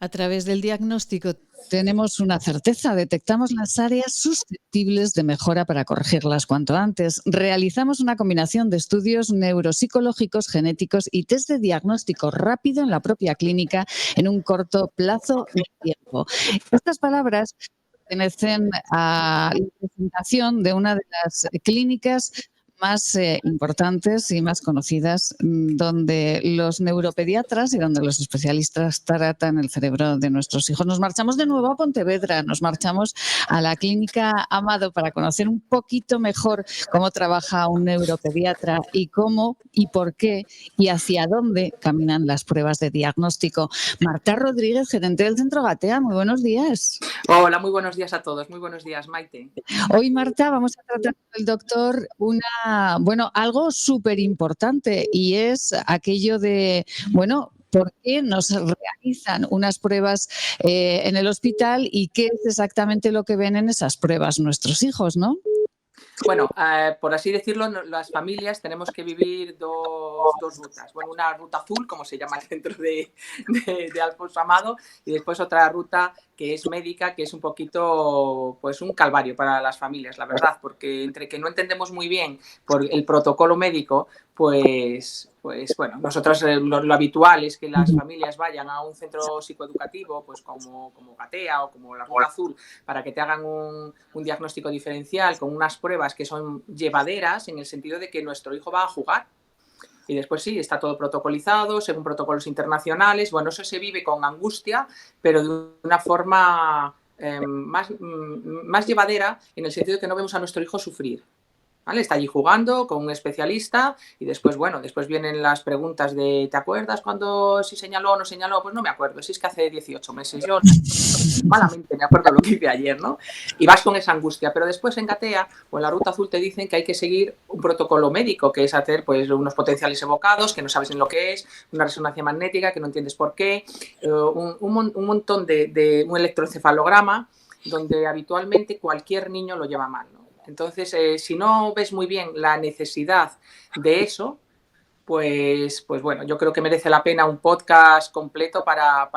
A través del diagnóstico tenemos una certeza, detectamos las áreas susceptibles de mejora para corregirlas cuanto antes. Realizamos una combinación de estudios neuropsicológicos, genéticos y test de diagnóstico rápido en la propia clínica en un corto plazo de tiempo. Estas palabras pertenecen a la presentación de una de las clínicas más importantes y más conocidas, donde los neuropediatras y donde los especialistas tratan el cerebro de nuestros hijos. Nos marchamos de nuevo a Pontevedra, nos marchamos a la clínica Amado para conocer un poquito mejor cómo trabaja un neuropediatra y cómo y por qué y hacia dónde caminan las pruebas de diagnóstico. Marta Rodríguez, gerente del Centro Gatea, muy buenos días. Hola, muy buenos días a todos. Muy buenos días, Maite. Hoy, Marta, vamos a tratar con el doctor algo súper importante y es aquello de, ¿por qué nos realizan unas pruebas en el hospital y qué es exactamente lo que ven en esas pruebas nuestros hijos, ¿no? Bueno, por así decirlo, las familias tenemos que vivir dos rutas. Bueno, una ruta azul, como se llama el centro de Alfonso Amado, y después otra ruta que es médica, que es un poquito, pues un calvario para las familias, la verdad, porque entre que no entendemos muy bien por el protocolo médico, pues bueno, nosotros lo habitual es que las familias vayan a un centro psicoeducativo, pues como Gatea o como la Ruta Azul, para que te hagan un diagnóstico diferencial con unas pruebas que son llevaderas en el sentido de que nuestro hijo va a jugar. Y después sí, está todo protocolizado, según protocolos internacionales. Bueno, eso se vive con angustia, pero de una forma más llevadera, en el sentido de que no vemos a nuestro hijo sufrir. ¿Vale? Está allí jugando con un especialista y después, después vienen las preguntas de ¿te acuerdas cuando si señaló o no señaló? Pues no me acuerdo, si es que hace 18 meses. Yo malamente me acuerdo lo que hice ayer, ¿no? Y vas con esa angustia. Pero después en Gatea o en la Ruta Azul te dicen que hay que seguir un protocolo médico, que es hacer pues unos potenciales evocados, que no sabes en lo que es, una resonancia magnética, que no entiendes por qué, un montón de un electroencefalograma, donde habitualmente cualquier niño lo lleva mal, ¿no? Entonces, si no ves muy bien la necesidad de eso, pues bueno, yo creo que merece la pena un podcast completo para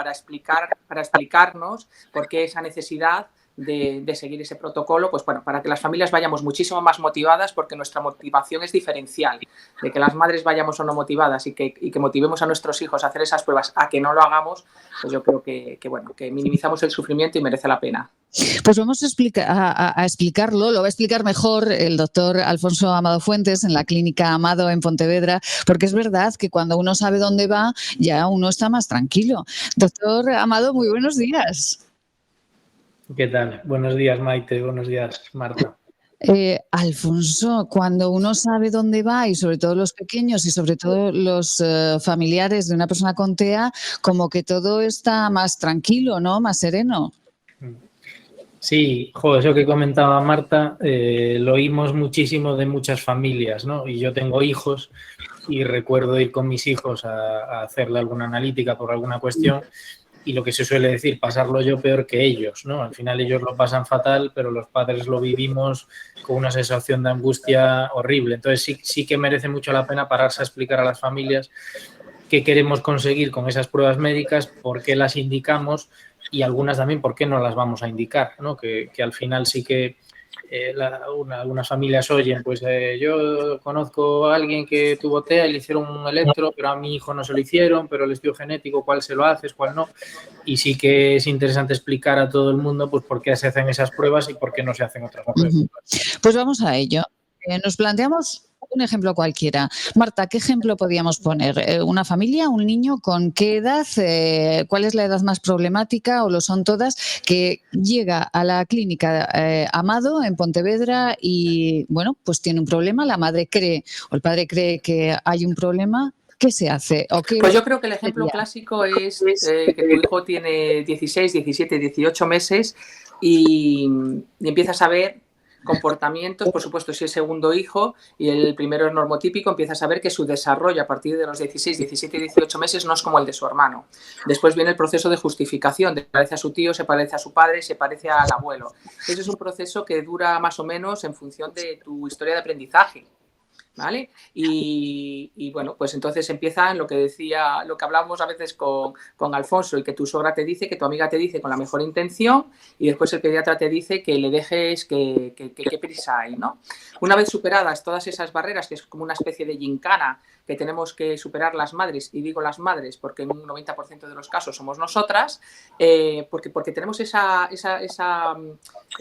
explicarnos por qué esa necesidad de seguir ese protocolo, pues bueno, para que las familias vayamos muchísimo más motivadas, porque nuestra motivación es diferencial, de que las madres vayamos o no motivadas y que motivemos a nuestros hijos a hacer esas pruebas, a que no lo hagamos, pues yo creo que minimizamos el sufrimiento y merece la pena. Pues vamos a explicarlo, lo va a explicar mejor el doctor Alfonso Amado Fuentes en la clínica Amado en Pontevedra, porque es verdad que cuando uno sabe dónde va, ya uno está más tranquilo. Doctor Amado, muy buenos días. ¿Qué tal? Buenos días, Maite. Buenos días, Marta. Alfonso, cuando uno sabe dónde va y sobre todo los pequeños y sobre todo los familiares de una persona con TEA, como que todo está más tranquilo, ¿no? Más sereno. Sí, eso que comentaba Marta, lo oímos muchísimo de muchas familias, ¿no? Y yo tengo hijos y recuerdo ir con mis hijos a hacerle alguna analítica por alguna cuestión y lo que se suele decir, pasarlo yo peor que ellos, ¿no? Al final ellos lo pasan fatal, pero los padres lo vivimos con una sensación de angustia horrible. Entonces sí que merece mucho la pena pararse a explicar a las familias qué queremos conseguir con esas pruebas médicas, por qué las indicamos y algunas también por qué no las vamos a indicar, ¿no? Que al final sí que algunas familias oyen, pues yo conozco a alguien que tuvo TEA y le hicieron un electro, pero a mi hijo no se lo hicieron, pero el estudio genético, cuál se lo haces, cuál no. Y sí que es interesante explicar a todo el mundo pues por qué se hacen esas pruebas y por qué no se hacen otras pruebas. Pues vamos a ello. Nos planteamos un ejemplo cualquiera. Marta, ¿qué ejemplo podríamos poner? ¿Una familia, un niño? ¿Con qué edad? ¿Cuál es la edad más problemática o lo son todas? Que llega a la clínica Amado en Pontevedra y, pues tiene un problema. La madre cree o el padre cree que hay un problema. ¿Qué se hace? Pues yo creo que el ejemplo clásico es que tu hijo tiene 16, 17, 18 meses y empiezas a ver comportamientos, por supuesto, si es segundo hijo y el primero es normotípico, empiezas a ver que su desarrollo a partir de los 16, 17 y 18 meses no es como el de su hermano. Después viene el proceso de justificación, se parece a su tío, se parece a su padre, se parece al abuelo. Ese es un proceso que dura más o menos en función de tu historia de aprendizaje. ¿vale? Y bueno, pues entonces empieza lo que hablábamos a veces con Alfonso, y que tu sogra te dice, que tu amiga te dice con la mejor intención, y después el pediatra te dice que le dejes, que qué prisa hay, ¿no? Una vez superadas todas esas barreras, que es como una especie de gincana que tenemos que superar las madres, y digo las madres porque en un 90% de los casos somos nosotras, porque tenemos esa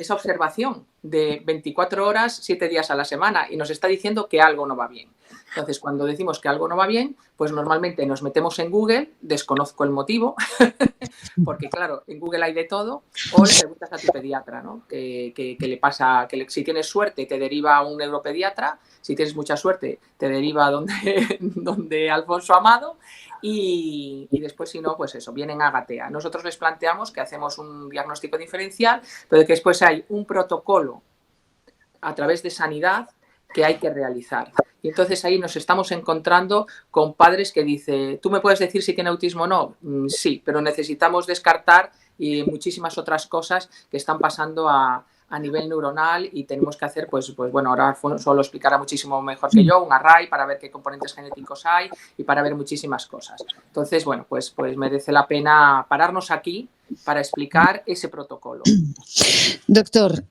observación de 24 horas, 7 días a la semana, y nos está diciendo que algo no va bien. Entonces, cuando decimos que algo no va bien, pues normalmente nos metemos en Google, desconozco el motivo, porque claro, en Google hay de todo, o le preguntas a tu pediatra, ¿no? Que le pasa, si tienes suerte te deriva a un neuropediatra, si tienes mucha suerte te deriva donde Alfonso Amado, y después, si no, pues eso, vienen a Gatea. Nosotros les planteamos que hacemos un diagnóstico diferencial, pero que después hay un protocolo a través de sanidad que hay que realizar. Y entonces ahí nos estamos encontrando con padres que dicen, ¿tú me puedes decir si tiene autismo o no? Sí, pero necesitamos descartar muchísimas otras cosas que están pasando a nivel neuronal, y tenemos que hacer, pues bueno, ahora Alfonso lo explicará muchísimo mejor que yo, un array para ver qué componentes genéticos hay y para ver muchísimas cosas. Entonces, bueno, pues merece la pena pararnos aquí para explicar ese protocolo. Doctor,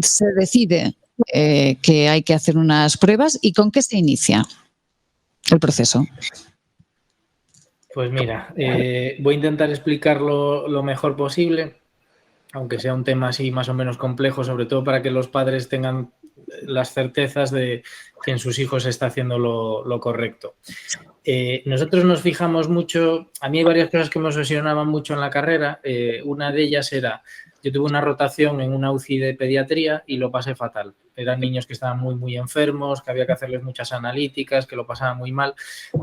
se decide que hay que hacer unas pruebas, ¿y con qué se inicia el proceso? Pues mira, voy a intentar explicarlo lo mejor posible, aunque sea un tema así más o menos complejo, sobre todo para que los padres tengan las certezas de que en sus hijos se está haciendo lo correcto. Nosotros nos fijamos mucho, a mí hay varias cosas que me obsesionaban mucho en la carrera. Una de ellas era, yo tuve una rotación en una UCI de pediatría y lo pasé fatal. Eran niños que estaban muy, muy enfermos, que había que hacerles muchas analíticas, que lo pasaban muy mal.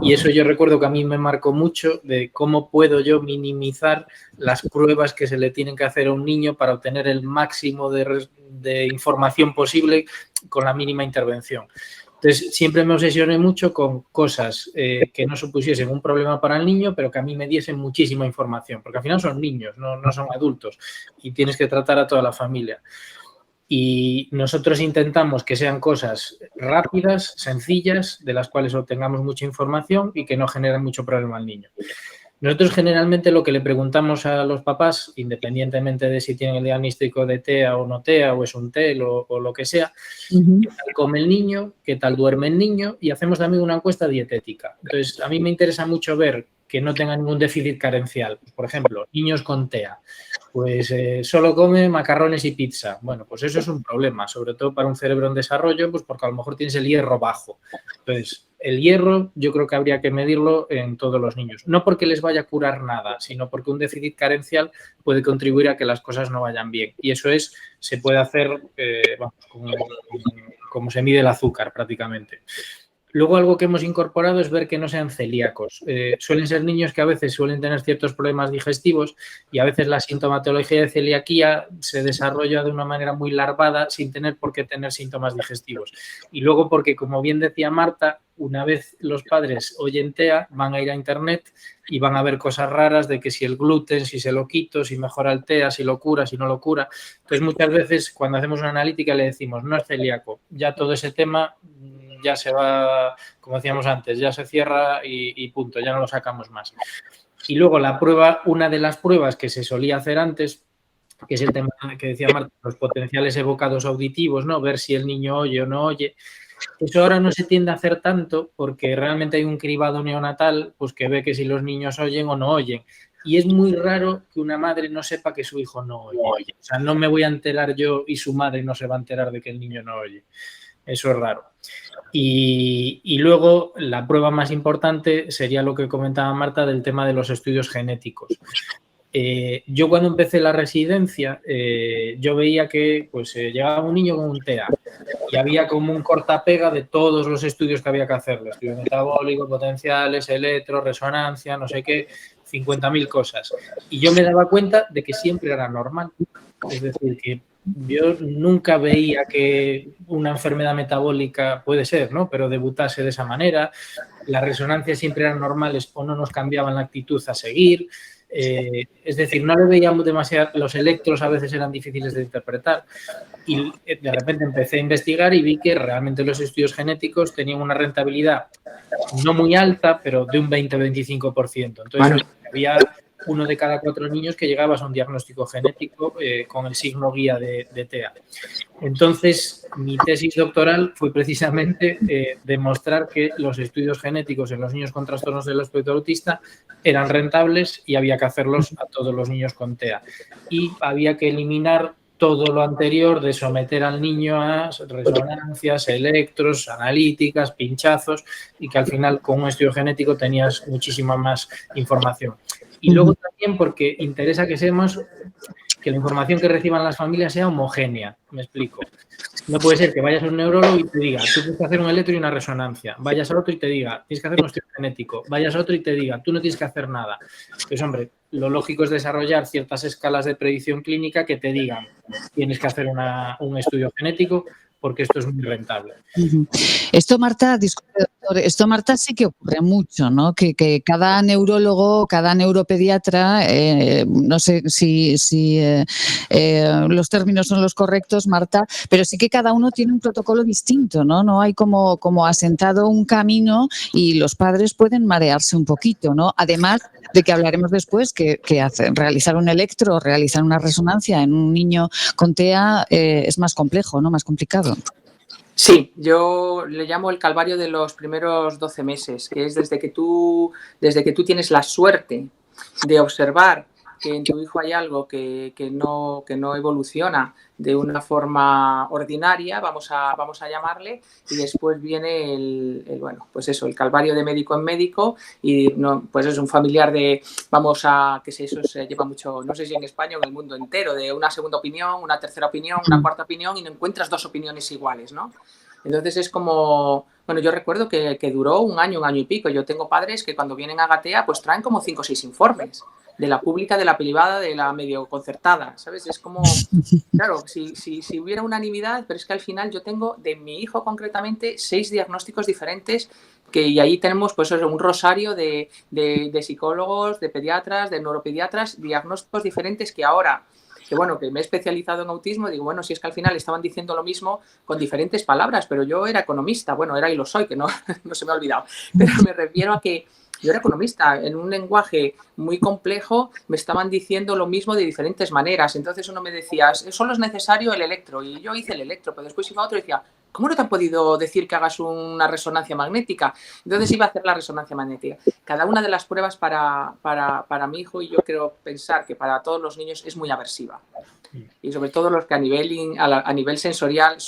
Y eso yo recuerdo que a mí me marcó mucho de cómo puedo yo minimizar las pruebas que se le tienen que hacer a un niño para obtener el máximo de información posible con la mínima intervención. Entonces, siempre me obsesioné mucho con cosas que no supusiesen un problema para el niño, pero que a mí me diesen muchísima información, porque al final son niños, no son adultos, y tienes que tratar a toda la familia. Y nosotros intentamos que sean cosas rápidas, sencillas, de las cuales obtengamos mucha información y que no generen mucho problema al niño. Nosotros generalmente lo que le preguntamos a los papás, independientemente de si tienen el diagnóstico de TEA o no TEA, o es un TEL o lo que sea, qué tal come el niño, qué tal duerme el niño, y hacemos también una encuesta dietética. Entonces, a mí me interesa mucho ver que no tenga ningún déficit carencial. Por ejemplo, niños con TEA, pues solo come macarrones y pizza. Bueno, pues eso es un problema, sobre todo para un cerebro en desarrollo, pues porque a lo mejor tienes el hierro bajo. Entonces, el hierro yo creo que habría que medirlo en todos los niños. No porque les vaya a curar nada, sino porque un déficit carencial puede contribuir a que las cosas no vayan bien. Y eso se puede hacer como se mide el azúcar prácticamente. Luego, algo que hemos incorporado es ver que no sean celíacos. Suelen ser niños que a veces suelen tener ciertos problemas digestivos, y a veces la sintomatología de celiaquía se desarrolla de una manera muy larvada sin tener por qué tener síntomas digestivos. Y luego porque, como bien decía Marta, una vez los padres oyen TEA, van a ir a internet y van a ver cosas raras de que si el gluten, si se lo quito, si mejora el TEA, si lo cura, si no lo cura. Entonces, muchas veces cuando hacemos una analítica le decimos, no es celíaco, ya todo ese tema ya se va, como decíamos antes, ya se cierra y punto, ya no lo sacamos más. Y luego la prueba, una de las pruebas que se solía hacer antes, que es el tema que decía Marta, los potenciales evocados auditivos, ¿no? Ver si el niño oye o no oye. Eso ahora no se tiende a hacer tanto porque realmente hay un cribado neonatal, pues que ve que si los niños oyen o no oyen. Y es muy raro que una madre no sepa que su hijo no oye. O sea, no me voy a enterar yo y su madre no se va a enterar de que el niño no oye. Eso es raro. Y luego la prueba más importante sería lo que comentaba Marta del tema de los estudios genéticos. Yo cuando empecé la residencia, yo veía que pues llegaba un niño con un TEA y había como un cortapega de todos los estudios que había que hacerle. Estudio metabólico, potenciales, electro, resonancia, no sé qué, 50.000 cosas. Y yo me daba cuenta de que siempre era normal. Es decir, que yo nunca veía que una enfermedad metabólica, puede ser, ¿no?, pero debutase de esa manera. Las resonancias siempre eran normales o no nos cambiaban la actitud a seguir. Es decir, no le veíamos demasiado, los electros a veces eran difíciles de interpretar y de repente empecé a investigar y vi que realmente los estudios genéticos tenían una rentabilidad no muy alta, pero de un 20-25%. Entonces, había 1 de cada 4 niños que llegaba a un diagnóstico genético con el signo guía de TEA. Entonces, mi tesis doctoral fue precisamente demostrar que los estudios genéticos en los niños con trastornos del espectro autista eran rentables y había que hacerlos a todos los niños con TEA. Y había que eliminar todo lo anterior de someter al niño a resonancias, electros, analíticas, pinchazos, y que al final con un estudio genético tenías muchísima más información. Y luego también porque interesa que seamos, que la información que reciban las familias sea homogénea. Me explico. No puede ser que vayas a un neurólogo y te diga, tú tienes que hacer un electro y una resonancia. Vayas a otro y te diga, tienes que hacer un estudio genético. Vayas a otro y te diga, tú no tienes que hacer nada. Pues hombre, lo lógico es desarrollar ciertas escalas de predicción clínica que te digan, tienes que hacer un estudio genético porque esto es muy rentable. Esto, Marta, disculpe, doctor, esto, Marta, sí que ocurre mucho, ¿no? Que cada neurólogo, cada neuropediatra, no sé si los términos son los correctos, Marta, pero sí que cada uno tiene un protocolo distinto, ¿no? No hay como asentado un camino y los padres pueden marearse un poquito, ¿no? Además de que hablaremos después que realizar un electro o realizar una resonancia en un niño con TEA es más complejo, ¿no? Más complicado. Sí, yo le llamo el calvario de los primeros 12 meses, que es desde que tú tienes la suerte de observar que en tu hijo hay algo que no evoluciona de una forma ordinaria, vamos a llamarle, y después viene el calvario de médico en médico, y no, pues es un familiar de, eso se lleva mucho, no sé si en España o en el mundo entero, de una segunda opinión, una tercera opinión, una cuarta opinión, y no encuentras 2 opiniones iguales, ¿no? Entonces es como, bueno, yo recuerdo que duró un año y pico. Yo tengo padres que cuando vienen a Gatea pues traen como 5 o 6 informes, de la pública, de la privada, de la medio concertada, ¿sabes? Es como, claro, si hubiera unanimidad, pero es que al final yo tengo, de mi hijo concretamente, 6 diagnósticos diferentes, y ahí tenemos pues un rosario de psicólogos, de pediatras, de neuropediatras, diagnósticos diferentes que ahora... que me he especializado en autismo, digo, bueno, si es que al final estaban diciendo lo mismo con diferentes palabras, pero yo era economista, bueno, era y lo soy, que no se me ha olvidado, pero me refiero a que yo era economista, en un lenguaje muy complejo me estaban diciendo lo mismo de diferentes maneras, entonces uno me decía, solo es necesario el electro, y yo hice el electro, pero después iba otro y decía, ¿cómo no te han podido decir que hagas una resonancia magnética? Entonces iba a hacer la resonancia magnética. Cada una de las pruebas para mi hijo, y yo quiero pensar que para todos los niños, es muy aversiva. Y sobre todo los que a nivel sensorial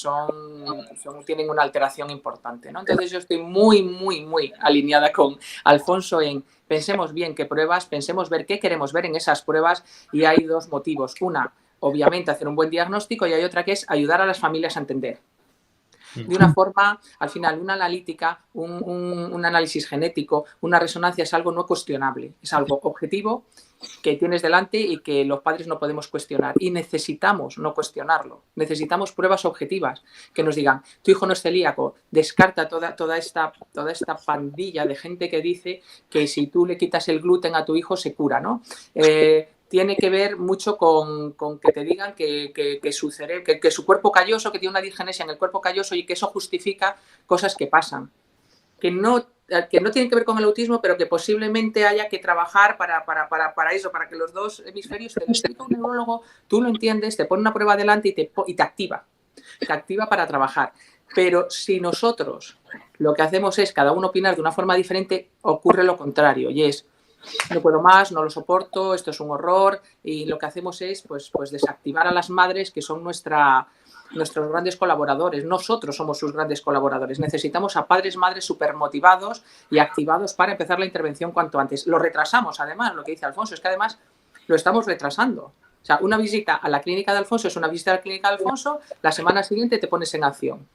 tienen una alteración importante, ¿no? Entonces yo estoy muy, muy, muy alineada con Alfonso en pensemos bien qué pruebas, pensemos ver qué queremos ver en esas pruebas, y hay 2 motivos. Una, obviamente, hacer un buen diagnóstico, y hay otra que es ayudar a las familias a entender. De una forma, al final, una analítica, un análisis genético, una resonancia es algo no cuestionable, es algo objetivo que tienes delante y que los padres no podemos cuestionar. Y necesitamos no cuestionarlo, necesitamos pruebas objetivas que nos digan, tu hijo no es celíaco, descarta toda esta pandilla de gente que dice que si tú le quitas el gluten a tu hijo se cura, ¿no? Tiene que ver mucho con que te digan que su cerebro, que su cuerpo calloso, que tiene una disgenesia en el cuerpo calloso y que eso justifica cosas que pasan. Que no tienen que ver con el autismo, pero que posiblemente haya que trabajar para eso, para que los 2 hemisferios, te lo explica un neurólogo, tú lo entiendes, te pone una prueba adelante y te activa. Te activa para trabajar. Pero si nosotros lo que hacemos es cada uno opinar de una forma diferente, ocurre lo contrario, y es, no puedo más, no lo soporto, esto es un horror, y lo que hacemos es pues desactivar a las madres, que son nuestros grandes colaboradores. Nosotros somos sus grandes colaboradores. Necesitamos a padres, madres súper motivados y activados para empezar la intervención cuanto antes. Lo retrasamos, además, lo que dice Alfonso, es que además lo estamos retrasando. O sea, una visita a la clínica de Alfonso es una visita a la clínica de Alfonso, la semana siguiente te pones en acción.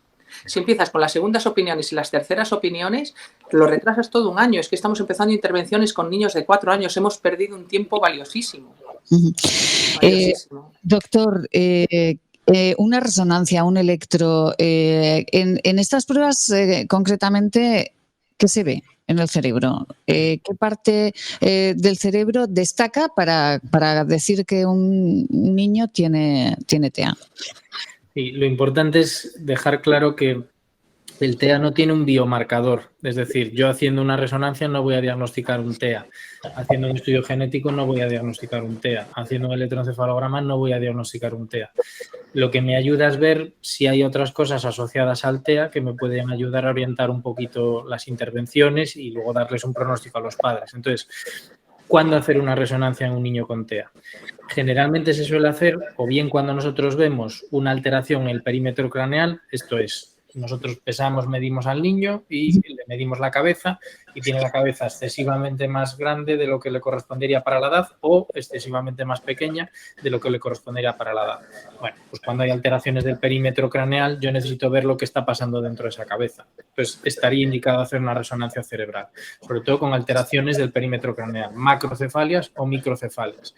Si empiezas con las segundas opiniones y las terceras opiniones, lo retrasas todo un año. Es que estamos empezando intervenciones con niños de 4 años. Hemos perdido un tiempo valiosísimo. Doctor, una resonancia, un electro, en estas pruebas concretamente, ¿qué se ve? en el cerebro. ¿Qué parte del cerebro destaca para decir que un niño tiene TEA? Sí, lo importante es dejar claro que el TEA no tiene un biomarcador, es decir, yo haciendo una resonancia no voy a diagnosticar un TEA, haciendo un estudio genético no voy a diagnosticar un TEA, haciendo un electroencefalograma no voy a diagnosticar un TEA. Lo que me ayuda es ver si hay otras cosas asociadas al TEA que me pueden ayudar a orientar un poquito las intervenciones y luego darles un pronóstico a los padres. Entonces, ¿cuándo hacer una resonancia en un niño con TEA? Generalmente se suele hacer o bien cuando nosotros vemos una alteración en el perímetro craneal, esto es, nosotros pesamos, medimos al niño y le medimos la cabeza y tiene la cabeza excesivamente más grande de lo que le correspondería para la edad o excesivamente más pequeña de lo que le correspondería para la edad. Bueno, pues cuando hay alteraciones del perímetro craneal yo necesito ver lo que está pasando dentro de esa cabeza. Entonces estaría indicado hacer una resonancia cerebral, sobre todo con alteraciones del perímetro craneal, macrocefalias o microcefalias.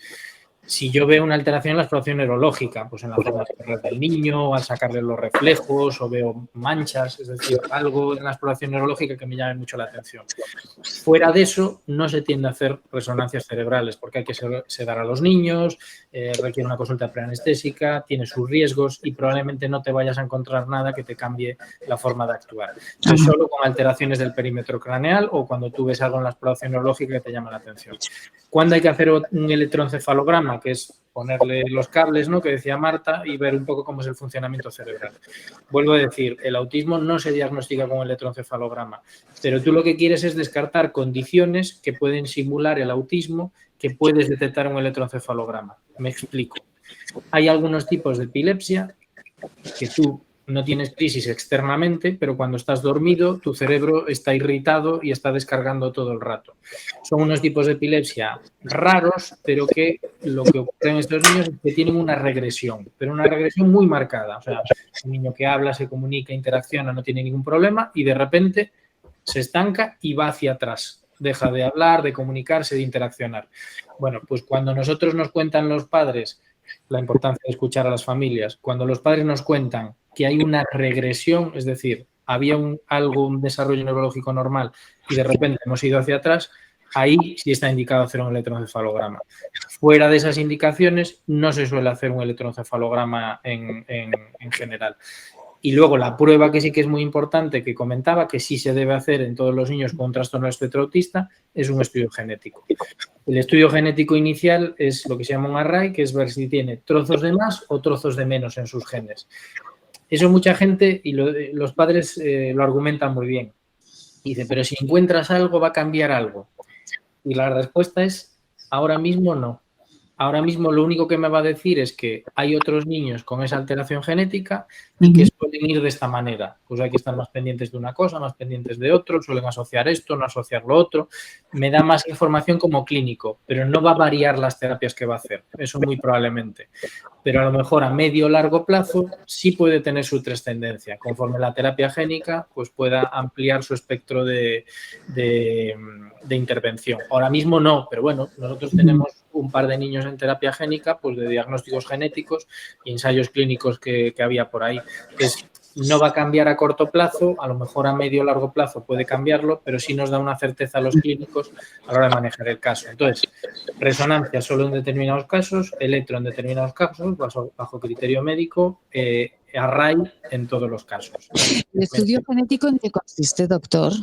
Si yo veo una alteración en la exploración neurológica, pues en la forma de correr del niño, al sacarle los reflejos o veo manchas, es decir, algo en la exploración neurológica que me llame mucho la atención. Fuera de eso, no se tiende a hacer resonancias cerebrales porque hay que sedar a los niños, requiere una consulta preanestésica, tiene sus riesgos y probablemente no te vayas a encontrar nada que te cambie la forma de actuar. Entonces, solo con alteraciones del perímetro craneal o cuando tú ves algo en la exploración neurológica que te llama la atención. ¿Cuándo hay que hacer un electroencefalograma? Que es ponerle los cables, ¿no?, que decía Marta, y ver un poco cómo es el funcionamiento cerebral. Vuelvo a decir, el autismo no se diagnostica con electroencefalograma, pero tú lo que quieres es descartar condiciones que pueden simular el autismo que puedes detectar en un electroencefalograma. Me explico. Hay algunos tipos de epilepsia que tú no tienes crisis externamente, pero cuando estás dormido tu cerebro está irritado y está descargando todo el rato. Son unos tipos de epilepsia raros, pero que lo que ocurre en estos niños es que tienen una regresión, pero una regresión muy marcada. O sea, un niño que habla, se comunica, interacciona, no tiene ningún problema y de repente se estanca y va hacia atrás. Deja de hablar, de comunicarse, de interaccionar. Bueno, pues cuando nosotros nos cuentan los padres la importancia de escuchar a las familias, cuando los padres nos cuentan que hay una regresión, es decir, había un desarrollo neurológico normal y de repente hemos ido hacia atrás, ahí sí está indicado hacer un electroencefalograma. Fuera de esas indicaciones no se suele hacer un electroencefalograma en general. Y luego la prueba que sí que es muy importante, que comentaba, que sí se debe hacer en todos los niños con un trastorno espectro autista, es un estudio genético. El estudio genético inicial es lo que se llama un array, que es ver si tiene trozos de más o trozos de menos en sus genes. Eso mucha gente y los padres lo argumentan muy bien. Dice, pero si encuentras algo, ¿va a cambiar algo? Y la respuesta es, ahora mismo no. Ahora mismo lo único que me va a decir es que hay otros niños con esa alteración genética y que suelen ir de esta manera. Pues hay que estar más pendientes de una cosa, más pendientes de otro, suelen asociar esto, no asociar lo otro. Me da más información como clínico, pero no va a variar las terapias que va a hacer. Eso muy probablemente. Pero a lo mejor a medio o largo plazo sí puede tener su trascendencia. Conforme la terapia génica pues pueda ampliar su espectro de intervención. Ahora mismo no, pero bueno, nosotros tenemos un par de niños en terapia génica, pues de diagnósticos genéticos y ensayos clínicos que había por ahí. Entonces, no va a cambiar a corto plazo, a lo mejor a medio o largo plazo puede cambiarlo, pero sí nos da una certeza a los clínicos a la hora de manejar el caso. Entonces, resonancia solo en determinados casos, electro en determinados casos, bajo criterio médico, array en todos los casos. ¿El estudio genético en qué consiste, doctor?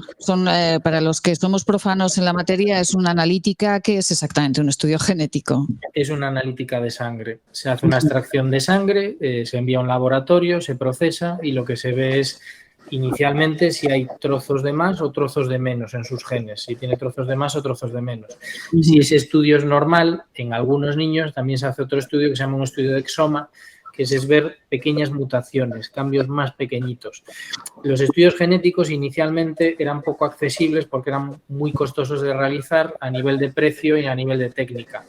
Para los que somos profanos en la materia, es una analítica. ¿Qué es exactamente un estudio genético? Es una analítica de sangre. Se hace una extracción de sangre, se envía a un laboratorio, se procesa y lo que se ve es inicialmente si hay trozos de más o trozos de menos en sus genes, si tiene trozos de más o trozos de menos. Si ese estudio es normal, en algunos niños también se hace otro estudio que se llama un estudio de exoma, que es ver pequeñas mutaciones, cambios más pequeñitos. Los estudios genéticos inicialmente eran poco accesibles porque eran muy costosos de realizar a nivel de precio y a nivel de técnica.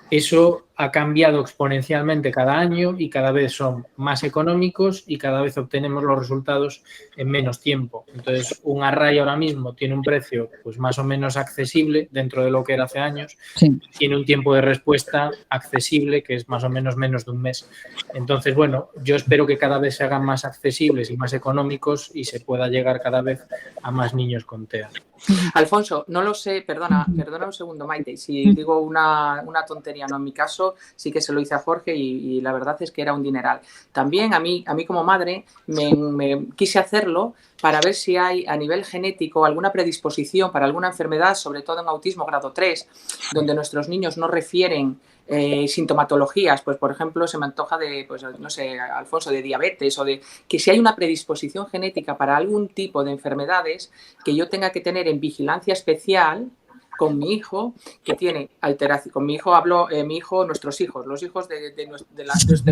Eso ha cambiado exponencialmente cada año y cada vez son más económicos y cada vez obtenemos los resultados en menos tiempo. Entonces, un array ahora mismo tiene un precio pues más o menos accesible dentro de lo que era hace años. Sí. Tiene un tiempo de respuesta accesible que es más o menos de un mes. Entonces, bueno, yo espero que cada vez se hagan más accesibles y más económicos y se pueda llegar cada vez a más niños con TEA. Alfonso, no lo sé, perdona un segundo, Maite, si digo una tontería, no, en mi caso sí que se lo hice a Jorge y la verdad es que era un dineral. También a mí como madre me quise hacerlo para ver si hay a nivel genético alguna predisposición para alguna enfermedad, sobre todo en autismo grado 3, donde nuestros niños no refieren sintomatologías, pues por ejemplo se me antoja de, pues no sé, Alfonso, de diabetes o de que si hay una predisposición genética para algún tipo de enfermedades que yo tenga que tener en vigilancia especial con mi hijo, que tiene alteración. Con mi hijo hablo, mi hijo, nuestros hijos, los hijos de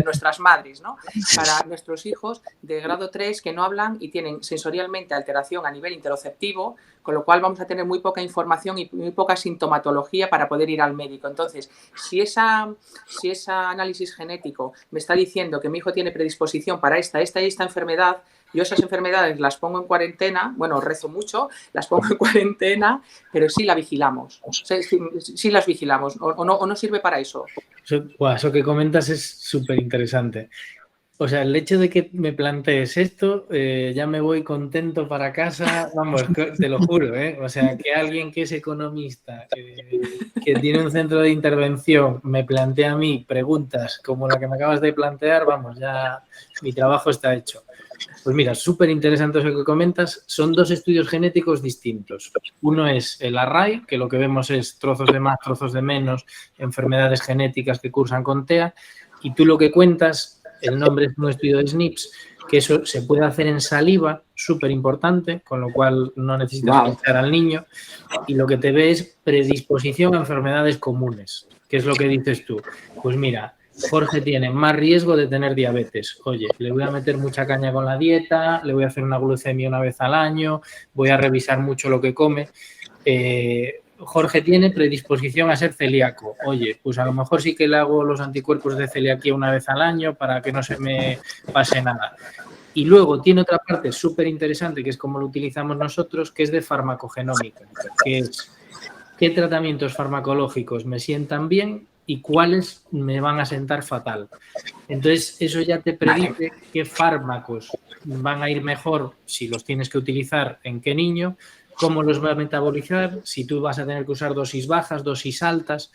nuestras madres, ¿no? Para nuestros hijos de grado 3 que no hablan y tienen sensorialmente alteración a nivel interoceptivo, con lo cual vamos a tener muy poca información y muy poca sintomatología para poder ir al médico. Entonces, si ese análisis genético me está diciendo que mi hijo tiene predisposición para esta enfermedad, yo esas enfermedades las pongo en cuarentena, bueno, rezo mucho, las pongo en cuarentena, pero sí la vigilamos, sí las vigilamos, o no sirve para eso. Eso que comentas es súper interesante. O sea, el hecho de que me plantees esto, ya me voy contento para casa, vamos, te lo juro, ¿eh? O sea, que alguien que es economista, que tiene un centro de intervención, me plantea a mí preguntas como la que me acabas de plantear, vamos, ya mi trabajo está hecho. Pues mira, súper interesante eso que comentas. Son dos estudios genéticos distintos. Uno es el Array, que lo que vemos es trozos de más, trozos de menos, enfermedades genéticas que cursan con TEA, y tú lo que cuentas... El nombre es un estudio de SNPs, que eso se puede hacer en saliva, súper importante, con lo cual no necesitas pinchar al niño. Y lo que te ve es predisposición a enfermedades comunes. ¿Qué es lo que dices tú? Pues mira, Jorge tiene más riesgo de tener diabetes. Oye, le voy a meter mucha caña con la dieta, le voy a hacer una glucemia una vez al año, voy a revisar mucho lo que come. Jorge tiene predisposición a ser celíaco. Oye, pues a lo mejor sí que le hago los anticuerpos de celiaquía una vez al año para que no se me pase nada. Y luego tiene otra parte súper interesante, que es como lo utilizamos nosotros, que es de farmacogenómica, que es qué tratamientos farmacológicos me sientan bien y cuáles me van a sentar fatal. Entonces, eso ya te predice qué fármacos van a ir mejor si los tienes que utilizar en qué niño, cómo los va a metabolizar, si tú vas a tener que usar dosis bajas, dosis altas,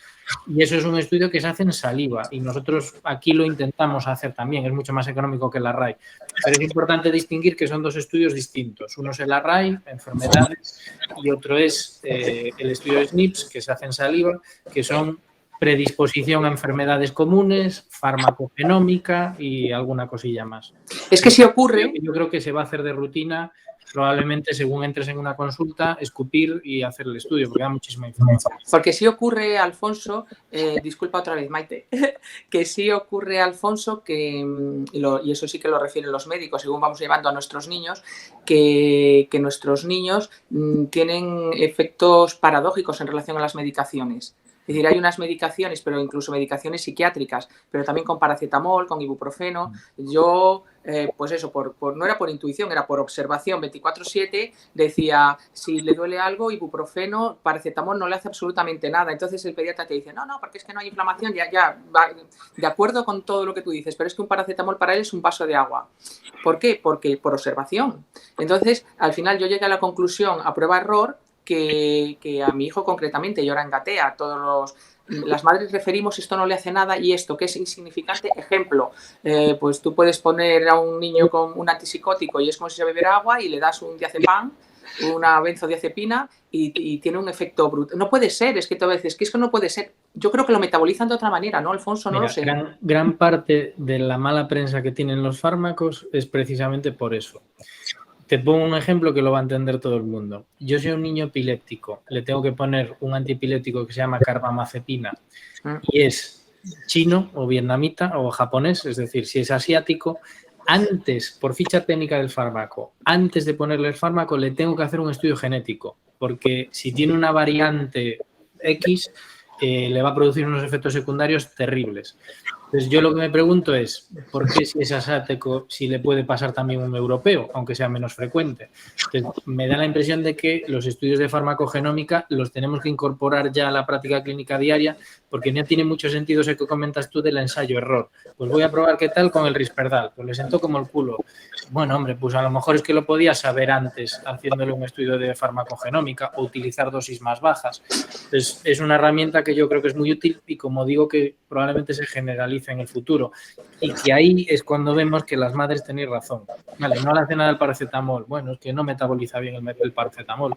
y eso es un estudio que se hace en saliva y nosotros aquí lo intentamos hacer también, es mucho más económico que el Array, pero es importante distinguir que son dos estudios distintos, uno es el Array, enfermedades, y otro es el estudio de SNPs, que se hace en saliva, que son predisposición a enfermedades comunes, farmacogenómica y alguna cosilla más. Es que si ocurre... Yo creo que se va a hacer de rutina, probablemente según entres en una consulta, escupir y hacer el estudio, porque da muchísima información. Porque sí ocurre, Alfonso, disculpa otra vez, Maite, que sí ocurre, Alfonso, y eso sí que lo refieren los médicos, según vamos llevando a nuestros niños, que nuestros niños tienen efectos paradójicos en relación a las medicaciones. Es decir, hay unas medicaciones, pero incluso medicaciones psiquiátricas, pero también con paracetamol, con ibuprofeno. Yo, pues eso, no era por intuición, era por observación 24/7, decía, si le duele algo, ibuprofeno, paracetamol no le hace absolutamente nada. Entonces el pediatra te dice, no, porque es que no hay inflamación, ya, va, de acuerdo con todo lo que tú dices, pero es que un paracetamol para él es un vaso de agua. ¿Por qué? Porque por observación. Entonces, al final yo llegué a la conclusión, a prueba-error, que a mi hijo concretamente, y ahora en Gatea, las madres referimos esto no le hace nada y esto que es insignificante. Ejemplo, pues tú puedes poner a un niño con un antipsicótico y es como si se bebiera agua y le das un diazepam, una benzodiazepina y tiene un efecto brutal. No puede ser, es que tú a veces, que es que no puede ser. Yo creo que lo metabolizan de otra manera, ¿no, Alfonso? No lo sé. Gran parte de la mala prensa que tienen los fármacos es precisamente por eso. Te pongo un ejemplo que lo va a entender todo el mundo. Yo soy un niño epiléptico, le tengo que poner un antiepiléptico que se llama carbamazepina y es chino o vietnamita o japonés, es decir, si es asiático, antes, por ficha técnica del fármaco, antes de ponerle el fármaco le tengo que hacer un estudio genético, porque si tiene una variante X, le va a producir unos efectos secundarios terribles. Entonces yo lo que me pregunto es, ¿por qué si es asiático, si le puede pasar también un europeo, aunque sea menos frecuente? Entonces, me da la impresión de que los estudios de farmacogenómica los tenemos que incorporar ya a la práctica clínica diaria, porque no tiene mucho sentido eso que comentas tú del ensayo-error. Pues voy a probar qué tal con el Risperdal, pues le sentó como el culo. Bueno, hombre, pues a lo mejor es que lo podías saber antes haciéndole un estudio de farmacogenómica o utilizar dosis más bajas. Entonces, es una herramienta que yo creo que es muy útil y, como digo, que probablemente se generalice en el futuro. Y que ahí es cuando vemos que las madres tenéis razón. Vale, no le hace nada el paracetamol. Bueno, es que no metaboliza bien el paracetamol.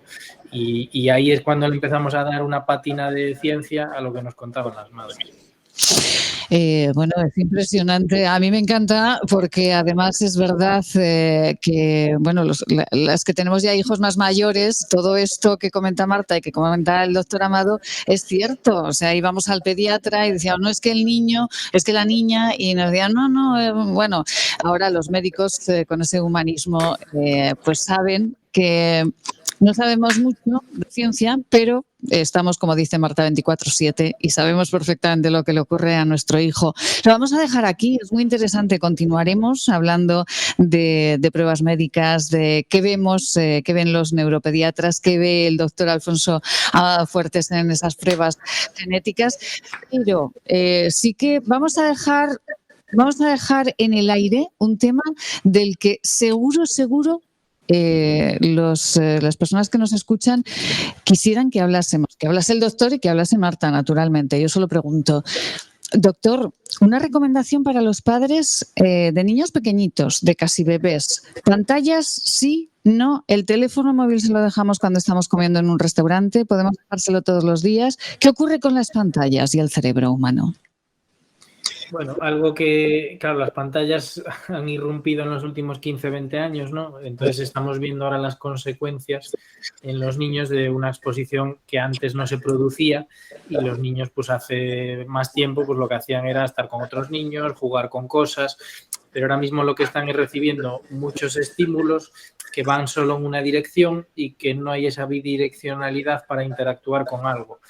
Y ahí es cuando le empezamos a dar una pátina de ciencia a lo que nos contaban las madres. Bueno, es impresionante. A mí me encanta porque además es verdad que, bueno, las que tenemos ya hijos más mayores, todo esto que comenta Marta y que comenta el doctor Amado es cierto. O sea, íbamos al pediatra y decíamos, no es que el niño, es que la niña, y nos decían, bueno, ahora los médicos con ese humanismo pues saben que no sabemos mucho de ciencia, pero estamos, como dice Marta, 24/7 y sabemos perfectamente lo que le ocurre a nuestro hijo. Lo vamos a dejar aquí, es muy interesante. Continuaremos hablando de pruebas médicas, de qué vemos, qué ven los neuropediatras, qué ve el doctor Alfonso Fuertes en esas pruebas genéticas. Pero sí que vamos a dejar en el aire un tema del que seguro las personas que nos escuchan quisieran que hablásemos, que hablase el doctor y que hablase Marta, naturalmente. Yo solo pregunto, doctor, una recomendación para los padres de niños pequeñitos, de casi bebés. ¿Pantallas sí? No, el teléfono móvil se lo dejamos cuando estamos comiendo en un restaurante, podemos dejárselo todos los días. ¿Qué ocurre con las pantallas y el cerebro humano? Bueno, algo que, claro, las pantallas han irrumpido en los últimos 15, 20 años, ¿no? Entonces estamos viendo ahora las consecuencias en los niños de una exposición que antes no se producía, y los niños pues hace más tiempo pues lo que hacían era estar con otros niños, jugar con cosas, pero ahora mismo lo que están es recibiendo muchos estímulos que van solo en una dirección y que no hay esa bidireccionalidad para interactuar con algo.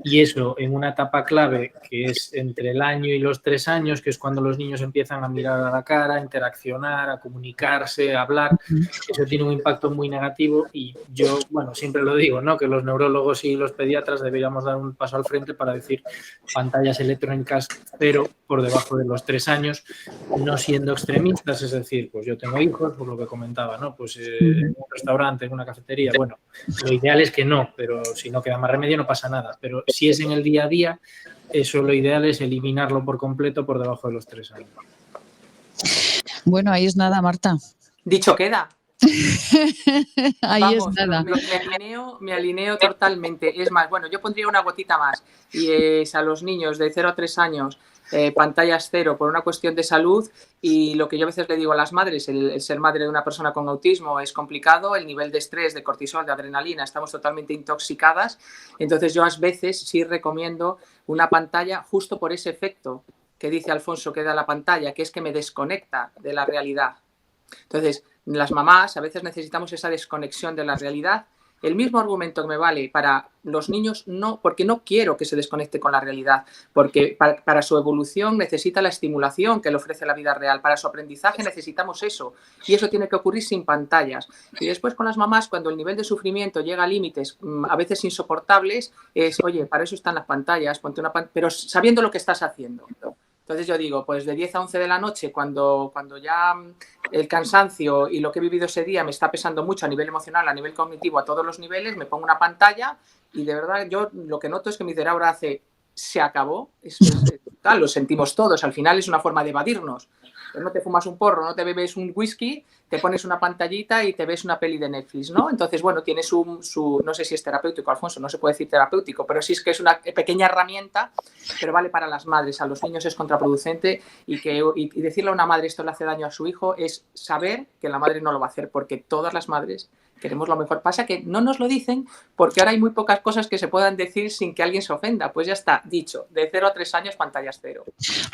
Y eso en una etapa clave que es entre el año y los 3 años, que es cuando los niños empiezan a mirar a la cara, a interaccionar, a comunicarse, a hablar, eso tiene un impacto muy negativo. Y yo, bueno, siempre lo digo, ¿no? Que los neurólogos y los pediatras deberíamos dar un paso al frente para decir pantallas electrónicas, pero por debajo de los 3 años, no siendo extremistas. Es decir, pues yo tengo hijos, por lo que comentaba, ¿no? Pues en un restaurante, en una cafetería, bueno, lo ideal es que no, pero si no queda más remedio no pasa nada. Pero si es en el día a día, eso lo ideal es eliminarlo por completo por debajo de los 3 años. Bueno, ahí es nada, Marta. Dicho queda. Ahí Vamos, es nada. Me alineo totalmente. Es más, bueno, yo pondría una gotita más, y es a los niños de 0 a 3 años, pantallas cero por una cuestión de salud. Y lo que yo a veces le digo a las madres, el ser madre de una persona con autismo es complicado, el nivel de estrés, de cortisol, de adrenalina, estamos totalmente intoxicadas. Entonces yo a veces sí recomiendo una pantalla justo por ese efecto que dice Alfonso que da la pantalla, que es que me desconecta de la realidad. Entonces, las mamás a veces necesitamos esa desconexión de la realidad. El mismo argumento que me vale para los niños, no, porque no quiero que se desconecte con la realidad, porque para su evolución necesita la estimulación que le ofrece la vida real, para su aprendizaje necesitamos eso, y eso tiene que ocurrir sin pantallas. Y después con las mamás, cuando el nivel de sufrimiento llega a límites a veces insoportables, es, oye, para eso están las pantallas, ponte una pero sabiendo lo que estás haciendo. Entonces yo digo, pues de 10 a 11 de la noche, cuando ya el cansancio y lo que he vivido ese día me está pesando mucho a nivel emocional, a nivel cognitivo, a todos los niveles, me pongo una pantalla y de verdad yo lo que noto es que mi cerebro hace, se acabó, lo sentimos todos, al final es una forma de evadirnos. Pues no te fumas un porro, no te bebes un whisky, te pones una pantallita y te ves una peli de Netflix, ¿no? Entonces, bueno, tiene su no sé si es terapéutico, Alfonso, no se puede decir terapéutico, pero sí es que es una pequeña herramienta, pero vale para las madres, a los niños es contraproducente, y decirle a una madre esto le hace daño a su hijo es saber que la madre no lo va a hacer, porque todas las madres queremos lo mejor. Pasa que no nos lo dicen porque ahora hay muy pocas cosas que se puedan decir sin que alguien se ofenda. Pues ya está, dicho, de 0 a 3 años, pantallas cero.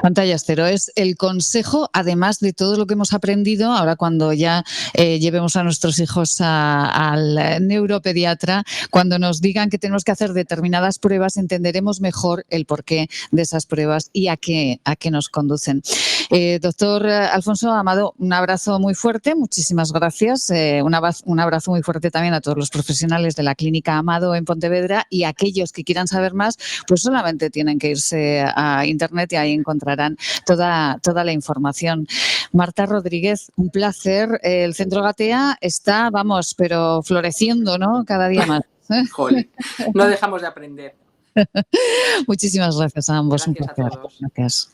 Pantallas cero es el consejo, además de todo lo que hemos aprendido, ahora cuando ya llevemos a nuestros hijos al neuropediatra, cuando nos digan que tenemos que hacer determinadas pruebas, entenderemos mejor el porqué de esas pruebas y a qué nos conducen. Doctor Alfonso Amado, un abrazo muy fuerte, muchísimas gracias. Un abrazo muy fuerte también a todos los profesionales de la Clínica Amado en Pontevedra, y aquellos que quieran saber más, pues solamente tienen que irse a internet y ahí encontrarán toda la información. Marta Rodríguez, un placer. El Centro Gatea está, vamos, pero floreciendo, ¿no? Cada día más. Jolín, no dejamos de aprender. Muchísimas gracias a ambos. Gracias a todos. Gracias.